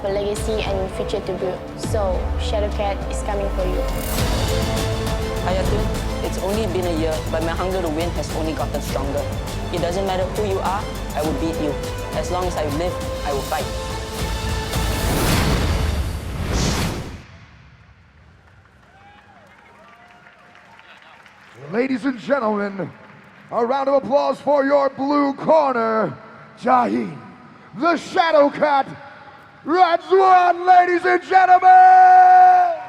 a legacy and future to build. So, Shadowcat is coming for you. Hayatun, it's only been a year, but my hunger to win has only gotten stronger. It doesn't matter who you are, I will beat you. As long as I live, I will fight. Ladies and gentlemen, a round of applause for your blue corner, Jihin, the Shadowcat, Radzuan, ladies and gentlemen!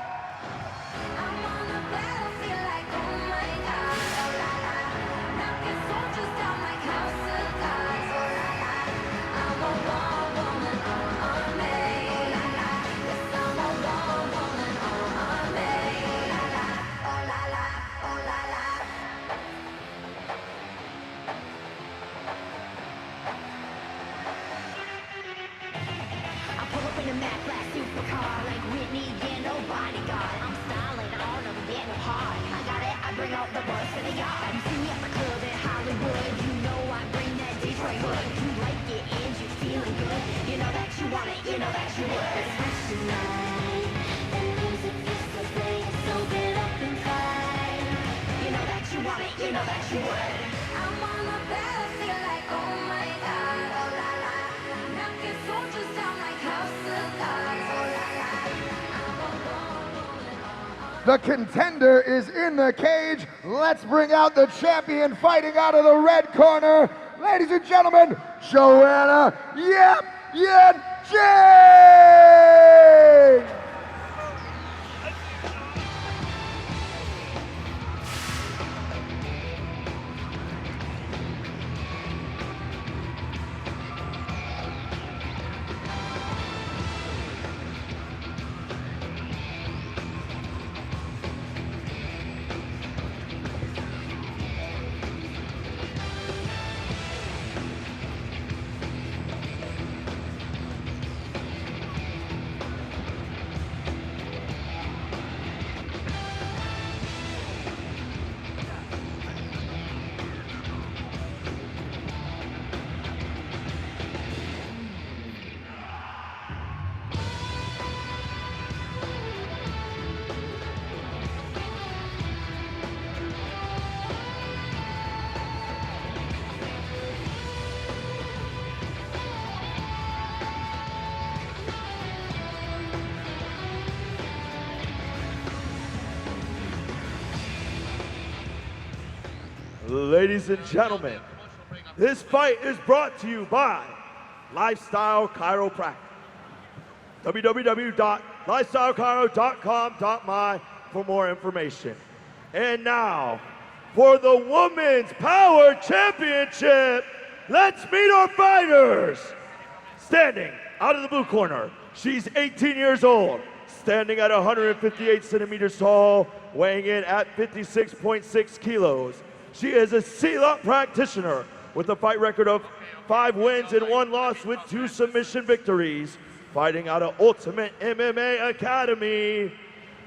The contender is in the cage. Let's bring out the champion fighting out of the red corner. Ladies and gentlemen, Joanna, Jihin! Ladies and gentlemen, this fight is brought to you by Lifestyle Chiropractic. www.lifestylechiro.com.my for more information. And now, for the Women's Power Championship, let's meet our fighters. Standing out of the blue corner, she's 18 years old, standing at 158 centimeters tall, weighing in at 56.6 kilos. She is a C-Lot practitioner with a fight record of 5 wins and 1 loss with 2 submission victories. Fighting out of Ultimate MMA Academy,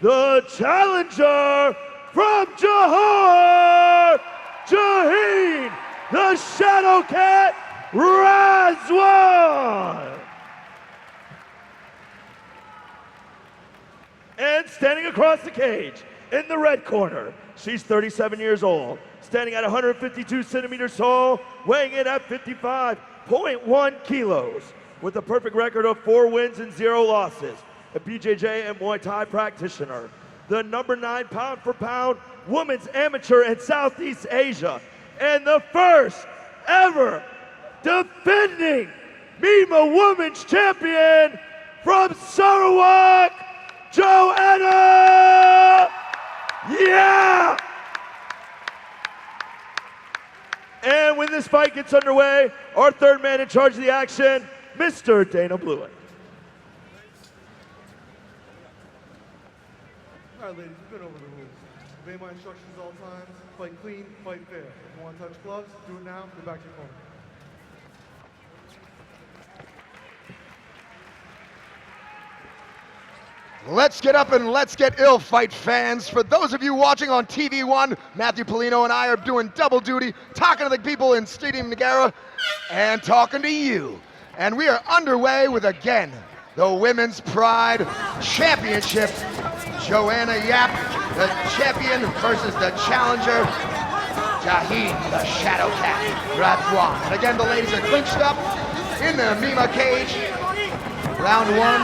the challenger from Johor, Jihin, the Shadowcat, Radzuan. And standing across the cage in the red corner, she's 37 years old, standing at 152 centimeters tall, weighing in at 55.1 kilos, with a perfect record of 4 wins and 0 losses, a BJJ and Muay Thai practitioner, the number 9 pound for pound women's amateur in Southeast Asia, and the first ever defending MEMA Women's Champion from Sarawak, Joanna! Yeah! And when this fight gets underway, our third man in charge of the action, Mr. Dana Blewett. All right, ladies, we've been over the rules. Obey my instructions at all times. Fight clean, fight fair. If you want to touch gloves, do it now. Go back to your phone. Let's get up and let's get ill, fight fans. For those of you watching on TV1, Matthew Polino and I are doing double duty, talking to the people in Stadium Nagara and talking to you. And we are underway with, again, the Women's Pride Championship. Joanna Yap, the champion, versus the challenger, Jihin, the Shadow Cat, Radzuan. And again, the ladies are clinched up in the Mima cage. Round one.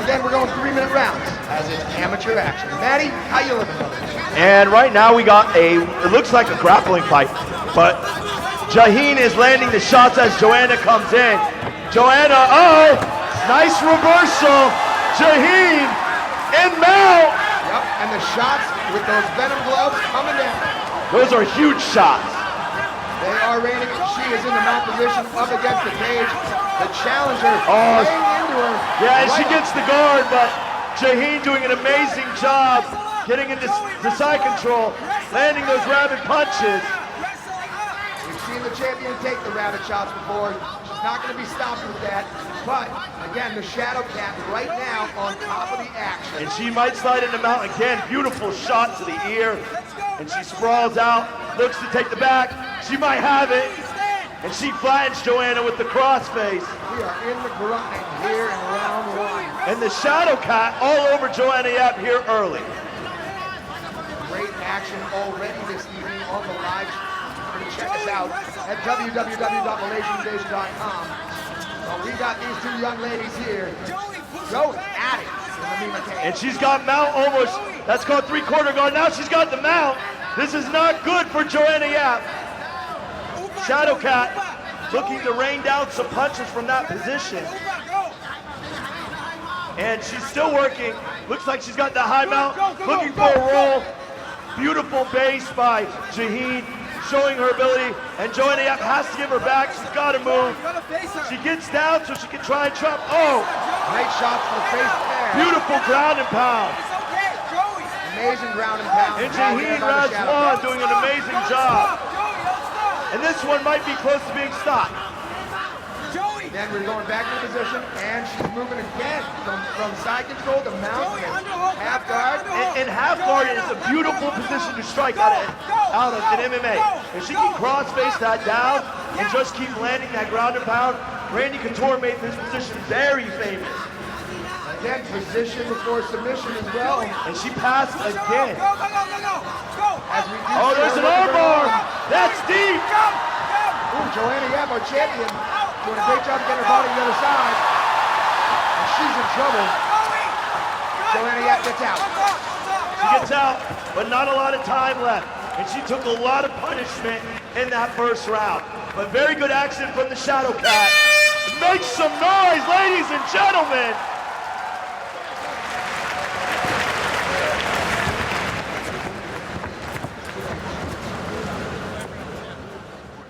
Again, we're going 3-minute rounds as it's amateur action. Maddie, how you looking, brother? And right now we got it looks like a grappling fight, but Jihin is landing the shots as Joanna comes in. Joanna, oh, nice reversal. Jihin in mount. Yep, and the shots with those Venom gloves coming down. Those are huge shots. They are raining. She is in the mount position up against the cage. The challenger laying into her. Yeah, and she gets the guard, but Jihin doing an amazing job getting into side control, landing those rabbit punches. We've seen the champion take the rabbit shots before. She's not going to be stopped with that. But again, the Shadow Cat right now on top of the action. And she might slide into mount again. Beautiful shot to the ear. And she sprawls out, looks to take the back. She might have it. And she flattens Joanna with the crossface. We are in the grind here in round one. And the Shadow Cat all over Joanna Yap here early. Great action already this evening on the live. You can check us out at www.malaysianvision.com. Well, we got these two young ladies here going at it in the Mima cage. And she's got mount almost, that's called 3/4 guard. Now she's got the mount. This is not good for Joanna Yap. Shadow Cat looking to rain down some punches from that position. And she's still working. Looks like she's got the high mount, looking for a roll. Beautiful base by Jihin, showing her ability. And Joanna Yap has to give her back. She's got to move. She gets down so she can try and trap. Oh! Great shots to the face there. Beautiful ground and pound. Amazing ground and pound. And Jihin Radzuan doing an amazing job. And this one might be close to being stopped. Then we're going back to position, and she's moving again from side control to mount and half guard. And half guard is a beautiful position to strike out of in MMA. If she can cross face that down and just keep landing that ground and pound, Randy Couture made this position very famous. Again, position before submission as well. And she passed again. As we Oh, there's an armbar. That's deep. Ooh, Joanna Yap, our champion, doing a great job getting her body to the other side. And she's in trouble. Joanna Yap gets out. She gets out, but not a lot of time left. And she took a lot of punishment in that first round. But very good action from the Shadow Cat. Make some noise, ladies and gentlemen.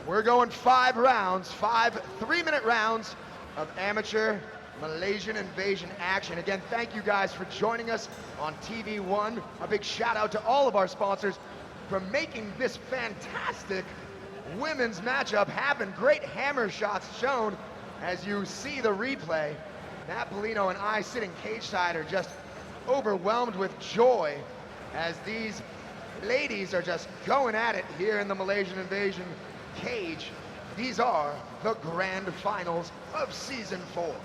We're going 5 rounds, 5 3-minute rounds of amateur Malaysian invasion action. Again, thank you guys for joining us on TV1. A big shout out to all of our sponsors for making this fantastic women's matchup happen. Great hammer shots shown as you see the replay. Matt Bellino and I sitting cage side are just overwhelmed with joy as these ladies are just going at it here in the Malaysian invasion cage. These are the grand finals of season 4.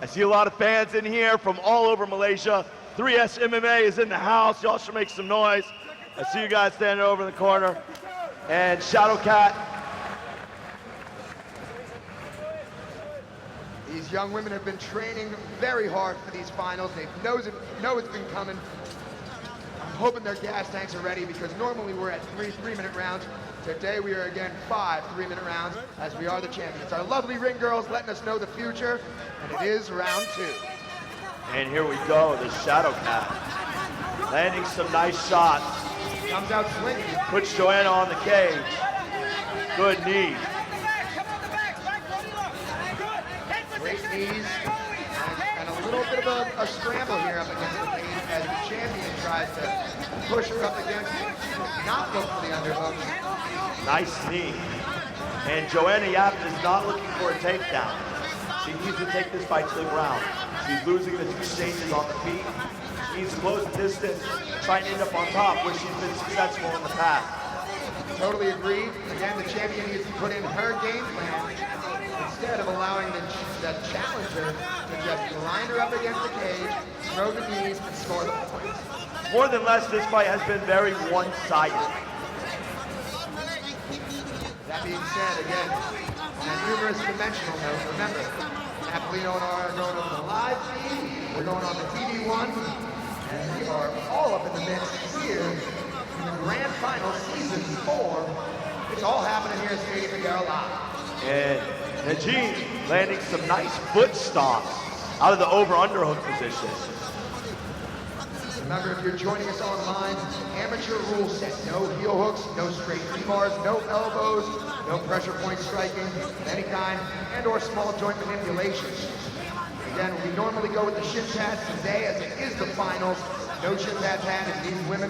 I see a lot of fans in here from all over Malaysia. 3S MMA is in the house. Y'all should make some noise. I see you guys standing over in the corner. And Shadow Cat. These young women have been training very hard for these finals. They know it's been coming. I'm hoping their gas tanks are ready because normally we're at 3-minute rounds. Today we are again 5 3-minute rounds as we are the champions. Our lovely ring girls letting us know the future, and it is round 2. And here we go, the Shadow Cat. Landing some nice shots. Comes out swinging. Puts Joanna on the cage. Good knee. Great knees. And a little bit of a scramble here up against the cage as the champion tries to push her up against it. Not look for the underhook. Nice knee. And Joanna Yap is not looking for a takedown. She needs to take this fight to the ground. She's losing the 2 stages on the feet. She needs to close the distance, trying to end up on top where she's been successful in the past. Totally agree. Again, the champion needs to put in her game plan and instead of allowing the challenger to just line her up against the cage, throw the knees, and score the points. More than less, this fight has been very one-sided. That being said, again, on a numerous dimensional note, remember, Napolino and I are going over the live feed, we're going on the TV1, and we are all up in the mix here in the Grand Final Season 4. It's all happening here at Stadium Figueroa Live. And Jihin landing some nice foot stomps out of the over-underhook position. Remember, if you're joining us online, amateur rule set. No heel hooks, no straight T-bars, no elbows, no pressure point striking of any kind, and or small joint manipulation. Again, we normally go with the shin pads today, as it is the finals. No shin pads had, as these women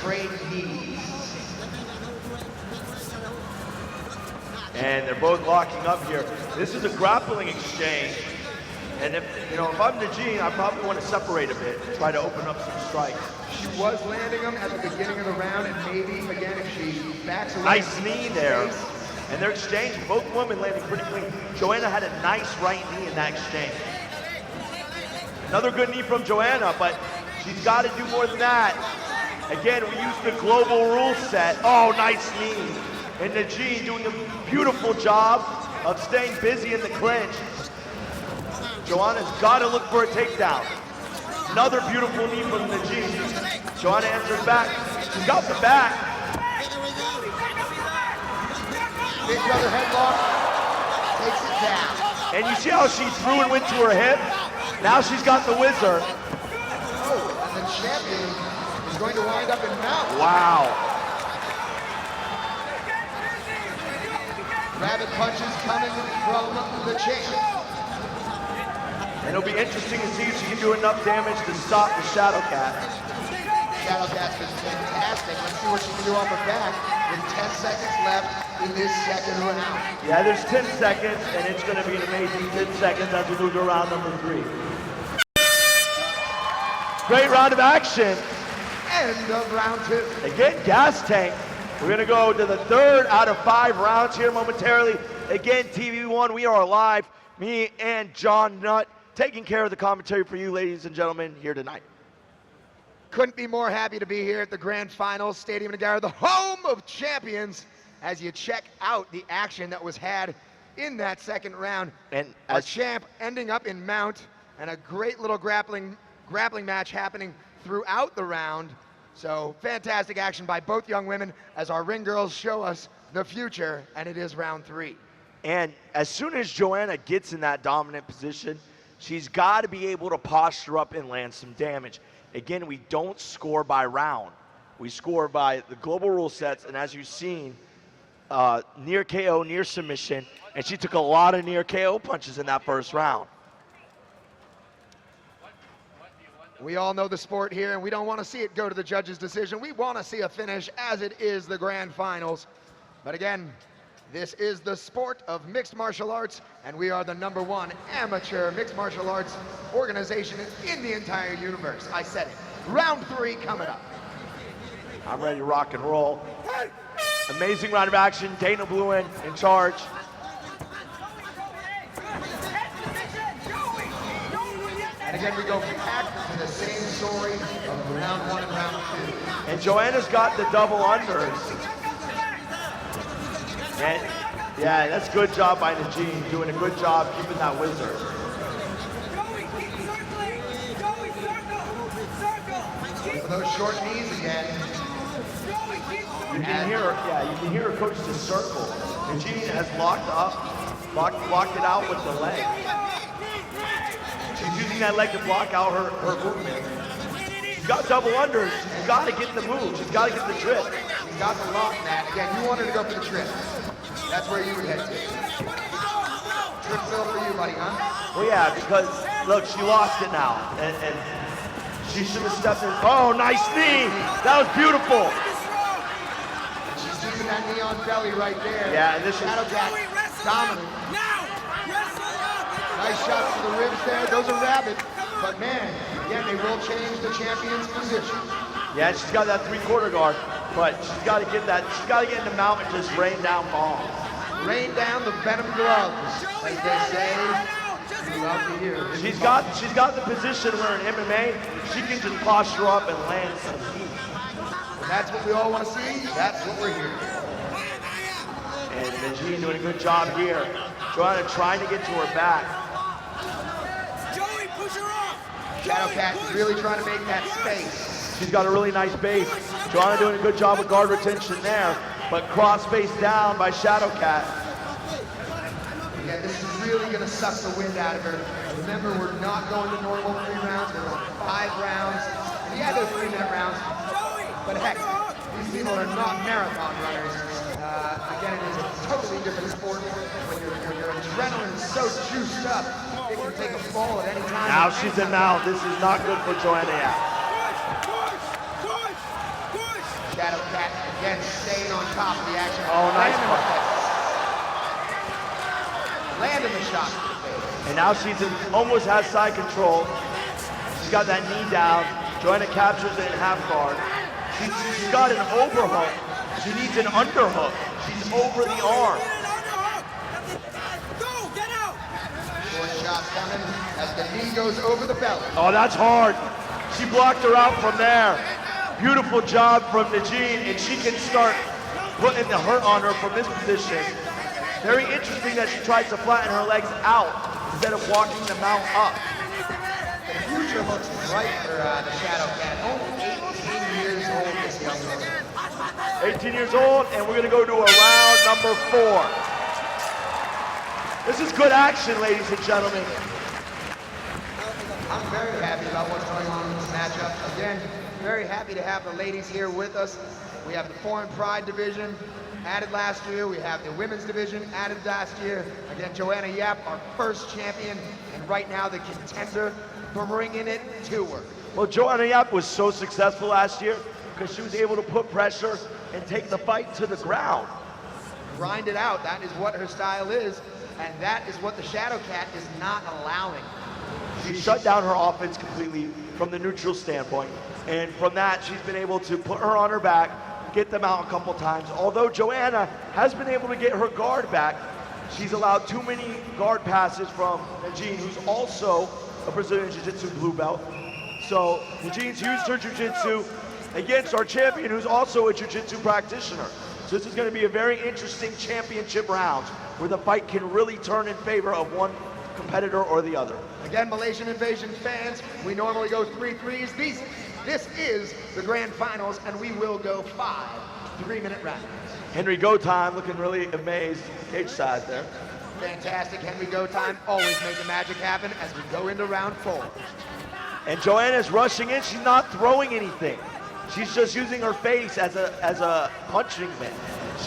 trade knees. And they're both locking up here. This is a grappling exchange. And if I'm Jihin, I probably want to separate a bit and try to open up some strikes. She was landing them at the beginning of the round, and maybe, again, if she backs away. Nice knee there. And they're exchanging, both women landing pretty clean. Joanna had a nice right knee in that exchange. Another good knee from Joanna, but she's got to do more than that. Again, we use the global rule set. Oh, nice knee. And Jihin doing a beautiful job of staying busy in the clinch. Joanna's got to look for a takedown. Another beautiful knee from Jihin. Joanna answers back. She's got the back. Big brother headlock, takes it down. And you see how she threw and went to her hip? Now she's got the whizzer. Oh, and the champion is going to wind up in mount. Wow. Rabbit punches coming from the champ. And it'll be interesting to see if she can do enough damage to stop the Shadow Cat. Shadow Cat's been fantastic. Let's see what she can do off her back with 10 seconds left in this second round. Yeah, there's 10 seconds, and it's going to be an amazing 10 seconds as we move to round number 3. Great round of action. End of round 2. Again, gas tank. We're going to go to the 3rd out of 5 rounds here momentarily. Again, TV1, we are live. Me and John Nutt taking care of the commentary for you, ladies and gentlemen, here tonight. Couldn't be more happy to be here at the Grand Finals, Stadium Nagara, the home of champions, as you check out the action that was had in that second round. And our as champ ending up in mount, and a great little grappling match happening throughout the round. So fantastic action by both young women as our ring girls show us the future, and it is round 3. And as soon as Joanna gets in that dominant position, she's got to be able to posture up and land some damage. Again, we don't score by round. We score by the global rule sets, and as you've seen, near KO, near submission, and she took a lot of near KO punches in that first round. We all know the sport here, and we don't want to see it go to the judge's decision. We want to see a finish, as it is the Grand Finals. But again, this is the sport of mixed martial arts, and we are the #1 amateur mixed martial arts organization in the entire universe. I said it. Round 3 coming up. I'm ready to rock and roll. Amazing round of action. Dana Bluen in charge. And again, we go back to the same story of round 1 and round 2. And Joanna's got the double unders. And yeah, that's a good job by Jihin, doing a good job keeping that whizzer. For those short knees again. You can hear her, you can hear her coach to circle. And Jihin has locked it out with the leg. She's using that leg to block out her movement. She's got double unders. She's got to get the move. She's got to get the trip. She's got the lock, Matt. Again, you wanted to go for the trip. That's where you would head to. Trip fill for you, buddy, huh? Well, yeah, because, look, she lost it now. And she should have stepped in. Oh, nice knee. That was beautiful. And she's using that knee on belly right there. Yeah, and this Shadow Cat, dominant. Nice shots to the ribs there. Those are rabbit. But man, again, they will change the champion's position. Yeah, she's got that 3/4 guard, but she's got to get that. She's got to get in the mount and just rain down bombs. Rain down the venom gloves, as they say throughout the year. She's got the position where in MMA, she can just posture up and land some heat. And that's what we all want to see. That's what we're here for. And Jihin doing a good job here. Joanna trying to get to her back. Joey, push her off. Shadowcat is really trying to make that space. She's got a really nice base. Joanna doing a good job with guard retention there, but cross face down by Shadowcat. Yeah, this is really going to suck the wind out of her. Remember, we're not going to normal 3 rounds. We're going 5 rounds. Yeah, they're 3-minute rounds. But heck, these people are not marathon runners. Again, it is a totally different sport. When your adrenaline is so juiced up, it can take a fall at any time. Now she's in mount. This is not good for Joanna. Shadowcat again staying on top of the action. Oh, nice punch. Landing the shot. And now she's almost has side control. She's got that knee down. Joanna captures it in half guard. She's got an overhook. She needs an underhook. She's over the arm. Go, get out. Short shot coming as the knee goes over the belly. Oh, that's hard. She blocked her out from there. Beautiful job from Jihin, and she can start putting the hurt on her from this position. Very interesting that she tries to flatten her legs out instead of walking the mount up. The future looks bright for the Shadowcat. Only 18 years old, this young woman. 18 years old, and we're gonna go to a round number 4. This is good action, ladies and gentlemen. I'm very happy about what's going on in this matchup. Again, very happy to have the ladies here with us. We have the Foreign Pride division added last year. We have the women's division added last year. Again, Joanna Yap, our first champion, and right now the contender, bringing it to her. Well, Joanna Yap was so successful last year because she was able to put pressure and take the fight to the ground. Grind it out. That is what her style is, and that is what the Shadowcat is not allowing. She shut down her offense completely from the neutral standpoint, and from that, she's been able to put her on her back, get them out a couple times. Although Joanna has been able to get her guard back, she's allowed too many guard passes from Jihin, who's also a Brazilian Jiu-Jitsu blue belt. So Jihin's used her Jiu-Jitsu against our champion, who's also a Jiu-Jitsu practitioner. So this is going to be a very interesting championship round where the fight can really turn in favor of one competitor or the other. Again, Malaysian Invasion fans, we normally go 3-3s. This is the grand finals, and we will go 5 3-minute rounds. Henry Go Time looking really amazed cage side there. Fantastic Henry Go Time, always making magic happen as we go into round 4. And Joanna's rushing in. She's not throwing anything. She's just using her face as a punching mitt.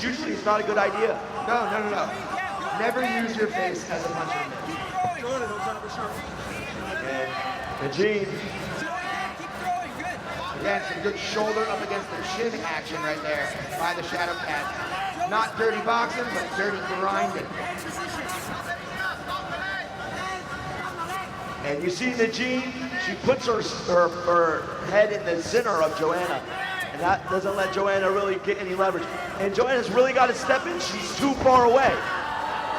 Usually it's not a good idea. No. Never use your face as a punching mitt. And Jihin, again, some good shoulder up against the chin action right there by the Shadowcat. Not dirty boxing, but dirty grinding. and you see Jihin, she puts her head in the center of Joanna, and that doesn't let Joanna really get any leverage. And Joanna's really got to step in. She's too far away.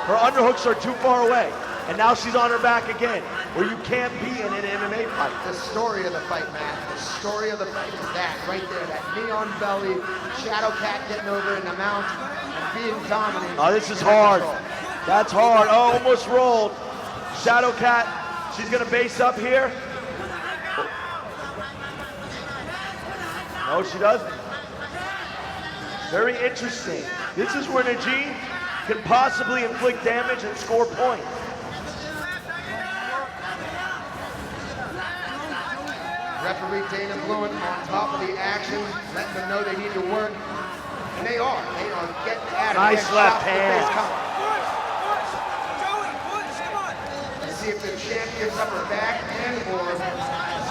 Her underhooks are too far away. And now she's on her back again, where you can't be in an MMA fight. The story of the fight, Matt. The story of the fight is that right there, that neon belly, Shadowcat getting over in the mount and being dominant. Oh, this is hard. That's hard. Oh, almost rolled. Shadowcat, she's gonna base up here. No, she doesn't. Very interesting. This is where Jihin can possibly inflict damage and score points. Referee Dana Bluen on top of the action, letting them know they need to work. And they are getting at it. Nice left hand. Let's see if the champion's upper back hand or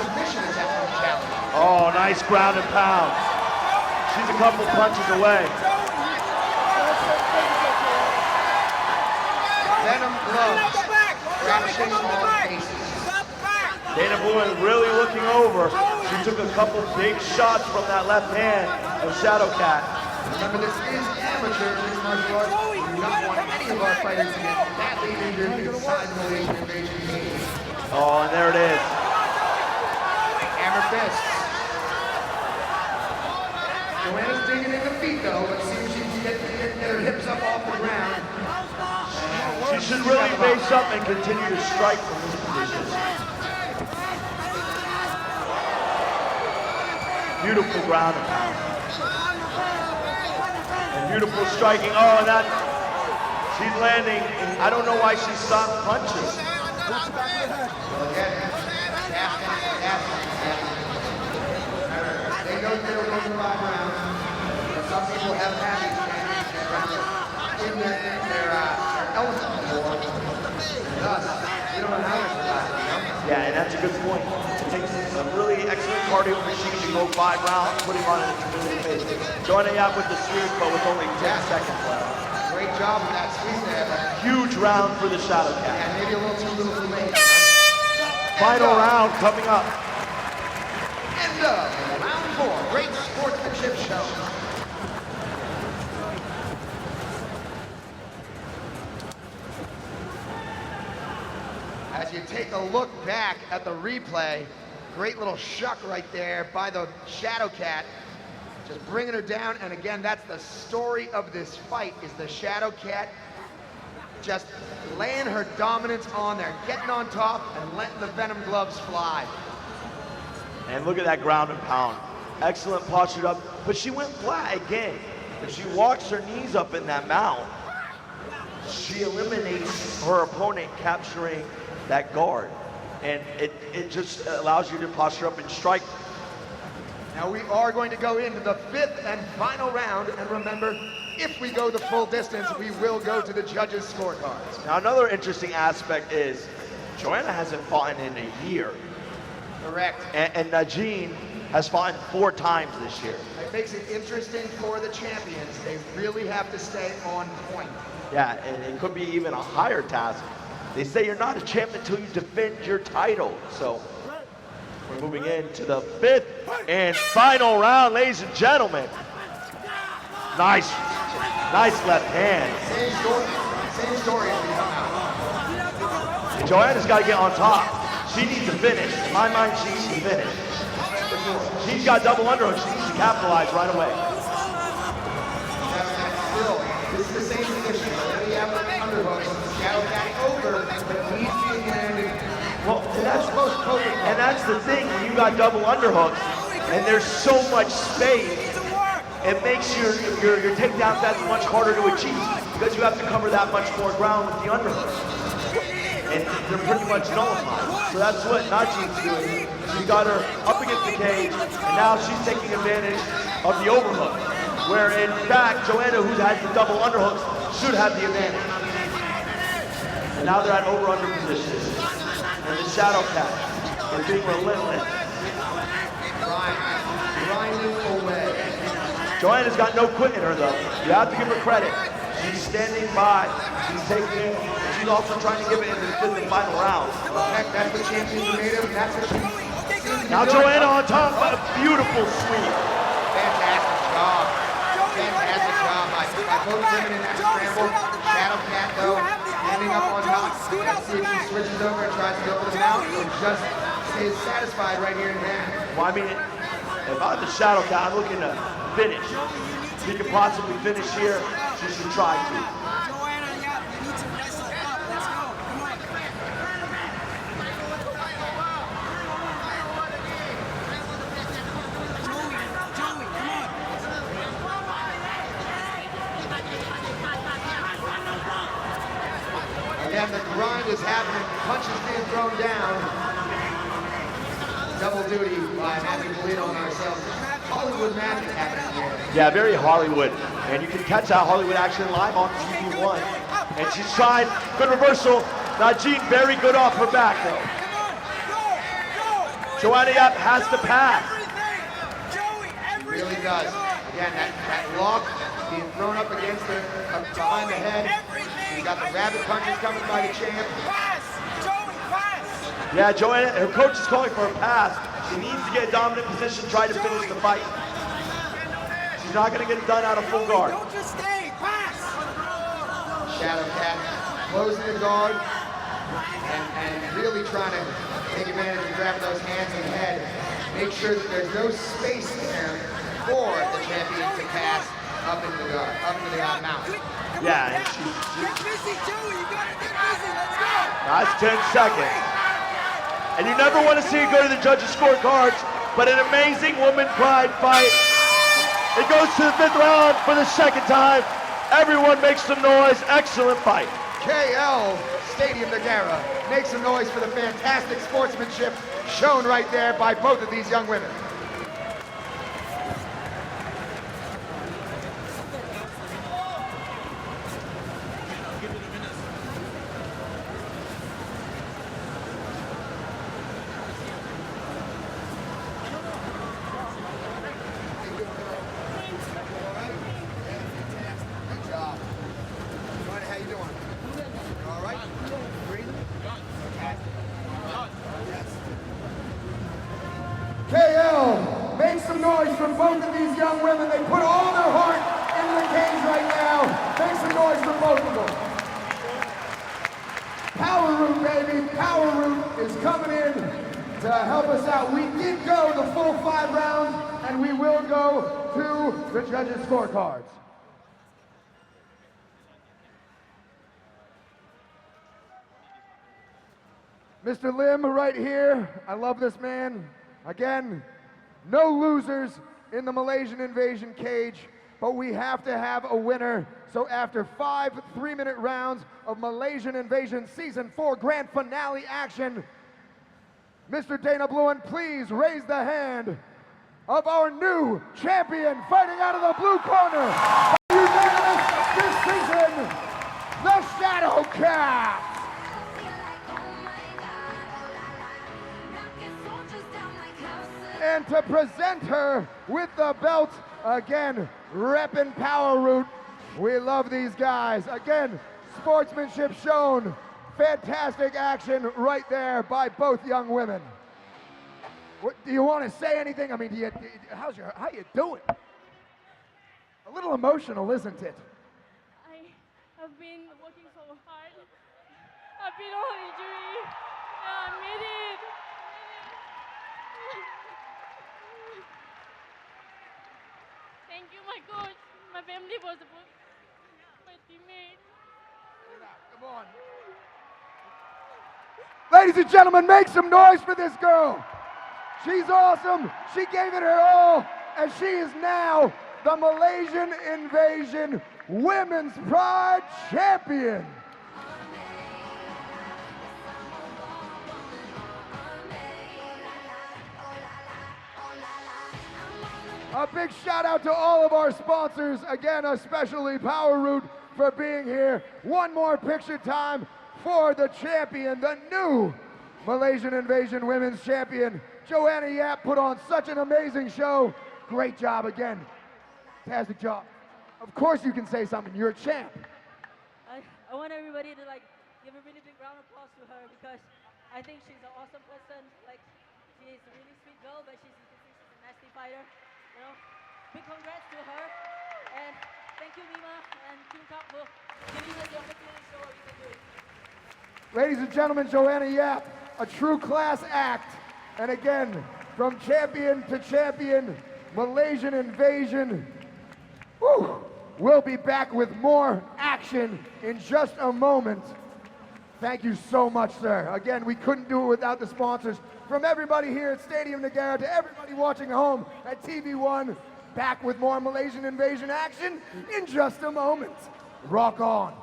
submission is at the challenge. Oh, nice ground and pound. She's a couple punches away. Venom gloves, crashing on faces. Dana Bluen really looking over. She took a couple big shots from that left hand of Shadowcat. Remember, this is amateur mixed martial arts. You do not want to of our fighters to get badly injured inside the Malaysian invasion cage. Oh, and there it is. Hammer fists. Joanna's digging in the feet though. Let's see if she can get her hips up off the ground. She should really face up and continue to strike from this position. Beautiful ground and pound. And beautiful striking. Oh, and that, she's landing. I don't know why she stopped punching. Well, again, they know they're going to 5 rounds. Some people have had these championship rounds in their elephant before. Thus, we don't know how to survive, you know? Yeah, and that's a good point. It takes a really excellent cardio machine to go 5 rounds, putting on an intermittent phase. Joanna Yap with the sweep, but with only 10 seconds left. Great job with that squeeze there. Huge round for the Shadow Cat. Yeah, maybe a little too little too late. Final round coming up. End of round 4. Great sportsmanship show. As you take a look back at the replay, great little shuck right there by the Shadow Cat. Just bringing her down, and again, that's the story of this fight, is the Shadow Cat just laying her dominance on there, getting on top and letting the Venom gloves fly. And look at that ground and pound. Excellent posture up, but she went flat again. If she walks her knees up in that mount, she eliminates her opponent capturing that guard. And it just allows you to posture up and strike. Now we are going to go into the 5th and final round, and remember, if we go the full distance, we will go to the judges' scorecards. Now another interesting aspect is Joanna hasn't fought in a year. Correct. And Jihin has fought 4 times this year. It makes it interesting for the champions. They really have to stay on point. Yeah, and it could be even a higher task. They say you're not a champ until you defend your title. So we're moving into the 5th and final round, ladies and gentlemen. Nice left hand. Same story as we come out. Joanna's got to get on top. She needs to finish. In my mind, she needs to finish. She's got double underhooks. She needs to capitalize right away. Still, this is the same position. We have underhooks. Shadow Cat over, but needs to be landing. Well, and that's the thing. When you got double underhooks, and there's so much space, it makes your takedowns that much harder to achieve because you have to cover that much more ground with the underhooks. And they're pretty much nullified. So that's what Naji's doing. She got her up against the cage, and now she's taking advantage of the overhook. Where in fact, Joanna, who has the double underhooks, should have the advantage. And now they're at over-under position. And the Shadow Cat is being relentless. Grinding away. Joanna's got no quit in her though. You have to give her credit. She's standing by. She's taking it. She's also trying to give it in the 5th and final round. Heck, that's what champions are made of. That's what she. Now Joanna on top, but a beautiful sweep. Fantastic job. Fantastic job by both women in that scramble. Shadow Cat though, standing up on top. Let's see if she switches over and tries to go for the mount, or just stays satisfied right here in hand. Well, I mean, if I'm the Shadow Cat, I'm looking to finish. If she can possibly finish here, she should try to. Joanna, yeah, you need to wrestle up. Let's go. Come on. Joey, come on. Again, the grind is happening. Punches being thrown down. Double duty by Matthew Polito and ourselves. Hollywood magic happening here. Yeah, very Hollywood. And you can catch that Hollywood action live on TV1. And she's tried. Good reversal. Jihin very good off her back though. Joanna Yap has to pass. He really does. Again, that lock being thrown up against her, up behind the head. She's got the rabbit punches coming by the champ. Yeah, Joanna, her coach is calling for a pass. She needs to get a dominant position, try to finish the fight. She's not going to get it done out of full guard. Don't just stay. Pass. Shadow shadow cat, closing the guard, and really trying to take advantage of grabbing those hands and head. Make sure that there's no space there for the champion to pass up into the guard, up into the mount. Yeah, and Get busy, Joey. You gotta get busy. Let's go. that's 10 seconds. And you never want to see it go to the judges' scorecards, but an amazing woman pride fight. It goes to the 5th round for the 2nd time. Everyone makes some noise. Excellent fight. KL Stadium Nagara. Make some noise for the fantastic sportsmanship shown right there by both of these young women. KL, make some noise for both of these young women. They put all their heart into the cage right now. Make some noise for both of them. Power Root, baby. Power Root is coming in to help us out. We did go the full 5 rounds, and we will go to the judges' scorecards. Mr. Lim right here. I love this man. Again, no losers in the Malaysian Invasion cage, but we have to have a winner. So after 5 3-minute rounds of Malaysian Invasion Season 4 Grand Finale action, Mr. Dana Bluin, please raise the hand of our new champion fighting out of the blue corner. Unanimous decision, the Shadow Cat. And to present her with the belt, again, reppin' Power Root. We love these guys. Again, sportsmanship shown. Fantastic action right there by both young women. What, do you want to say anything? I mean, how you doing? A little emotional, isn't it? I have been working so hard. I've been on injury. Yeah, I made it. Thank you, my coach, my family for support, my teammates. Come on. Ladies and gentlemen, make some noise for this girl. She's awesome. She gave it her all, and she is now the Malaysian Invasion Women's Pride Champion. A big shout out to all of our sponsors, again, especially Power Root for being here. One more picture time for the champion, the new Malaysian Invasion Women's Champion. Joanna Yap put on such an amazing show. Great job again. Fantastic job. Of course you can say something, you're a champ. I want everybody to give a really big round of applause to her because I think she's an awesome person. She's a really sweet girl, but she's a nasty fighter. You know, big congrats to her, and thank you, Mima and Team Top for giving us the opportunity to show what we can do. Ladies and gentlemen, Joanna Yap, a true class act. And again, from champion to champion, Malaysian Invasion. Woo! We'll be back with more action in just a moment. Thank you so much, sir. Again, we couldn't do it without the sponsors. From everybody here at Stadium Nagara to everybody watching at home at TV1, back with more Malaysian Invasion action in just a moment. Rock on.